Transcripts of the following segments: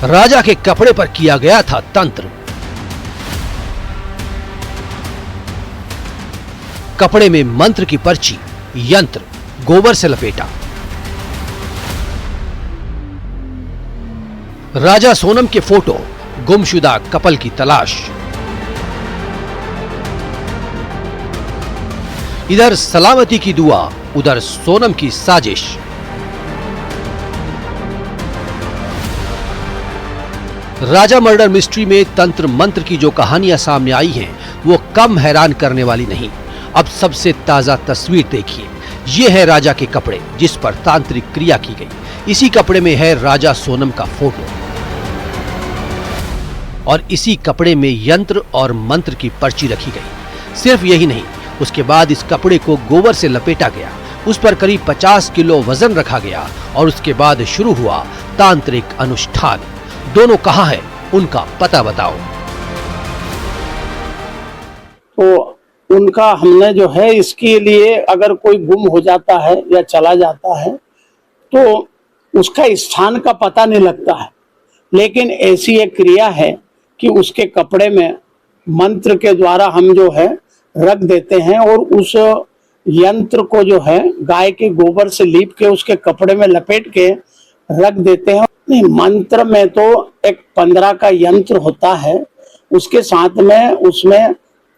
राजा के कपड़े पर किया गया था तंत्र। कपड़े में मंत्र की पर्ची, यंत्र, गोबर से लपेटा। राजा सोनम के फोटो, गुमशुदा कपल की तलाश। इधर सलामती की दुआ, उधर सोनम की साजिश। राजा मर्डर मिस्ट्री में तंत्र मंत्र की जो कहानियां सामने आई हैं, वो कम हैरान करने वाली नहीं। अब सबसे ताजा तस्वीर देखिए। ये है राजा के कपड़े जिस पर तांत्रिक क्रिया की गई। इसी कपड़े में है राजा सोनम का फोटो और इसी कपड़े में यंत्र और मंत्र की पर्ची रखी गई। सिर्फ यही नहीं, उसके बाद इस कपड़े को गोबर से लपेटा गया, उस पर करीब 50 किलो वजन रखा गया और उसके बाद शुरू हुआ तांत्रिक अनुष्ठान। दोनों कहाँ है, उनका पता बताओ। तो उनका हमने जो है इसके लिए, अगर कोई गुम हो जाता है या चला जाता है तो उसका स्थान का पता नहीं लगता है, लेकिन ऐसी एक क्रिया है कि उसके कपड़े में मंत्र के द्वारा हम जो है रख देते हैं और उस यंत्र को जो है गाय के गोबर से लीप के उसके कपड़े में लपेट के रख देते हैं। मंत्र में तो एक 15 का यंत्र होता है, उसके साथ में उसमें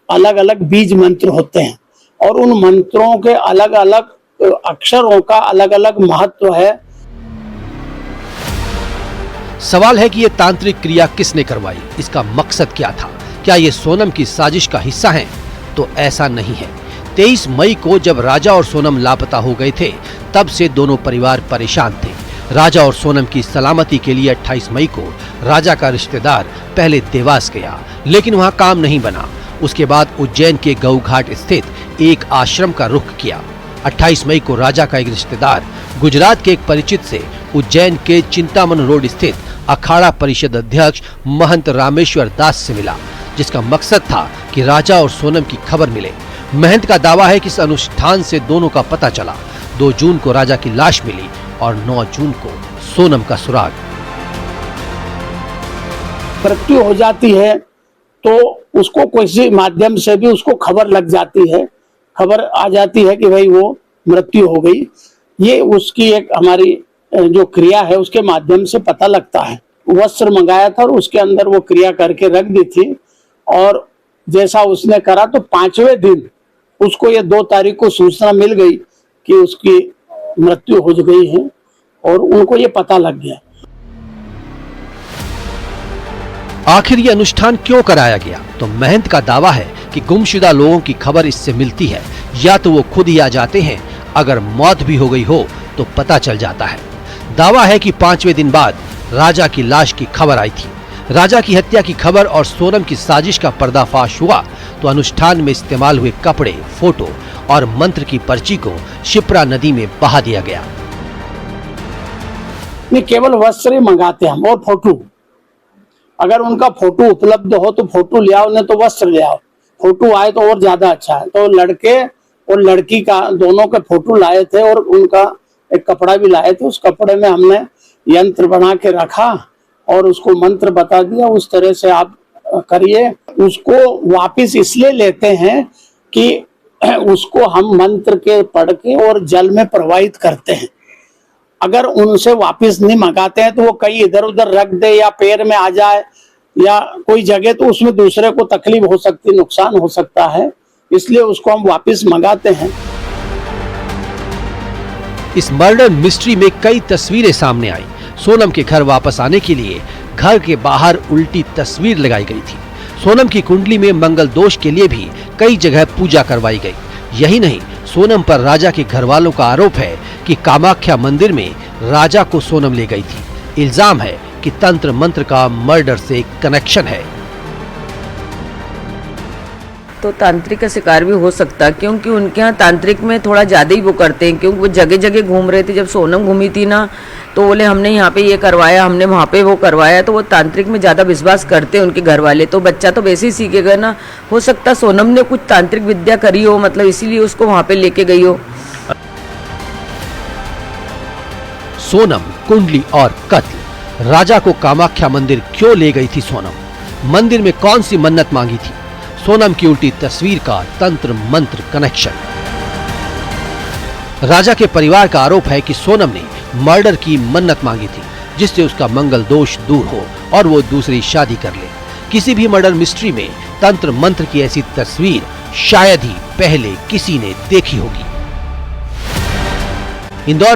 अलग अलग बीज मंत्र होते हैं और उन मंत्रों के अलग अलग अक्षरों का अलग अलग महत्व है। सवाल है कि ये तांत्रिक क्रिया किसने करवाई, इसका मकसद क्या था? क्या ये सोनम की साजिश का हिस्सा है? तो ऐसा नहीं है। 23 मई को जब राजा और सोनम लापता हो गए थे, तब से दोनों परिवार परेशान थे। राजा और सोनम की सलामती के लिए 28 मई को राजा का रिश्तेदार पहले देवास गया, लेकिन वहां काम नहीं बना। उसके बाद उज्जैन के गऊ घाट स्थित एक आश्रम का रुख किया। 28 मई को राजा का एक रिश्तेदार गुजरात के एक परिचित से उज्जैन के चिंतामन रोड स्थित अखाड़ा परिषद अध्यक्ष महंत रामेश्वर दास से मिला, जिसका मकसद था कि राजा और सोनम की खबर मिले। महंत का दावा है कि इस अनुष्ठान से दोनों का पता चला। 2 जून को राजा की लाश मिली और 9 जून को सोनम का सुराग। मृत्यु हो जाती है तो उसको किसी माध्यम से भी उसको खबर लग जाती है, खबर आ जाती है कि भाई वो मृत्यु हो गई। ये उसकी एक हमारी जो क्रिया है उसके माध्यम से पता लगता है। वस्त्र मंगाया था और उसके अंदर वो क्रिया करके रख दी थी और जैसा उसने करा तो 5वें दिन उसको ये 2 तारीख को सूचना मिल गई कि उसकी मृत्यु हो गई है और उनको ये पता लग गया। आखिर ये अनुष्ठान क्यों कराया गया? तो महंत का दावा है कि गुमशुदा लोगों की खबर इससे मिलती है, या तो वो खुद ही आ जाते हैं, अगर मौत भी हो गई हो तो पता चल जाता है। दावा है कि 5वें दिन बाद राजा की लाश की खबर आई थी। राजा की हत्या की खबर और सोनम की साजिश का पर्दाफाश हुआ तो अनुष्ठान में इस्तेमाल हुए कपड़े, फोटो और मंत्र की पर्ची को शिप्रा नदी में बहा दिया गया। नहीं, केवल वस्त्र ही मंगाते हम और फोटो। अगर उनका फोटो उपलब्ध हो तो फोटो ले आओ, नहीं तो वस्त्र ले आओ। फोटो आए तो और ज्यादा अच्छा है। तो लड़के और लड़की का दोनों के फोटो लाए थे और उनका एक कपड़ा भी लाए थे। उस कपड़े में हमने यंत्र बना के रखा और उसको मंत्र बता दिया, उस तरह से आप करिए। उसको वापिस इसलिए लेते हैं कि उसको हम मंत्र के पढ़ के और जल में प्रवाहित करते हैं। अगर उनसे वापिस नहीं मंगाते हैं तो वो कहीं इधर उधर रख दे या पैर में आ जाए या कोई जगह, तो उसमें दूसरे को तकलीफ हो सकती, नुकसान हो सकता है, इसलिए उसको हम वापिस मंगाते हैं। इस मर्डर मिस्ट्री में कई तस्वीरें सामने आई। सोनम के घर वापस आने के लिए घर के बाहर उल्टी तस्वीर लगाई गई थी। सोनम की कुंडली में मंगल दोष के लिए भी कई जगह पूजा करवाई गई। यही नहीं, सोनम पर राजा के घर वालों का आरोप है कि कामाख्या मंदिर में राजा को सोनम ले गई थी। इल्जाम है कि तंत्र मंत्र का मर्डर से कनेक्शन है। तो तांत्रिक का शिकार भी हो सकता, क्योंकि उनके यहाँ तांत्रिक में थोड़ा ज़्यादा ही वो करते हैं। क्योंकि वो जगह जगह घूम रहे थे। जब सोनम घूमी थी ना, तो बोले हमने यहाँ पे ये करवाया, हमने वहाँ पे वो करवाया। तो वो तांत्रिक में ज़्यादा विश्वास करते हैं उनके घर वाले। तो बच्चा तो वैसे ही सीखेगा ना। हो सकता सोनम ने कुछ तांत्रिक विद्या करी हो, मतलब इसीलिए उसको वहाँ पे लेके गई हो। सोनम, कुंडली और कत्ल, राजा को कामाख्या मंदिर क्यों ले गई थी सोनम? मंदिर में कौन सी मन्नत मांगी थी? सोनम की उल्टी तस्वीर का तंत्र मंत्र कनेक्शन। राजा के परिवार का आरोप है कि सोनम ने मर्डर की मन्नत मांगी थी, जिससे उसका मंगल दोष दूर हो और वो दूसरी शादी कर ले। किसी भी मर्डर मिस्ट्री में तंत्र मंत्र की ऐसी तस्वीर शायद ही पहले किसी ने देखी होगी। इंदौर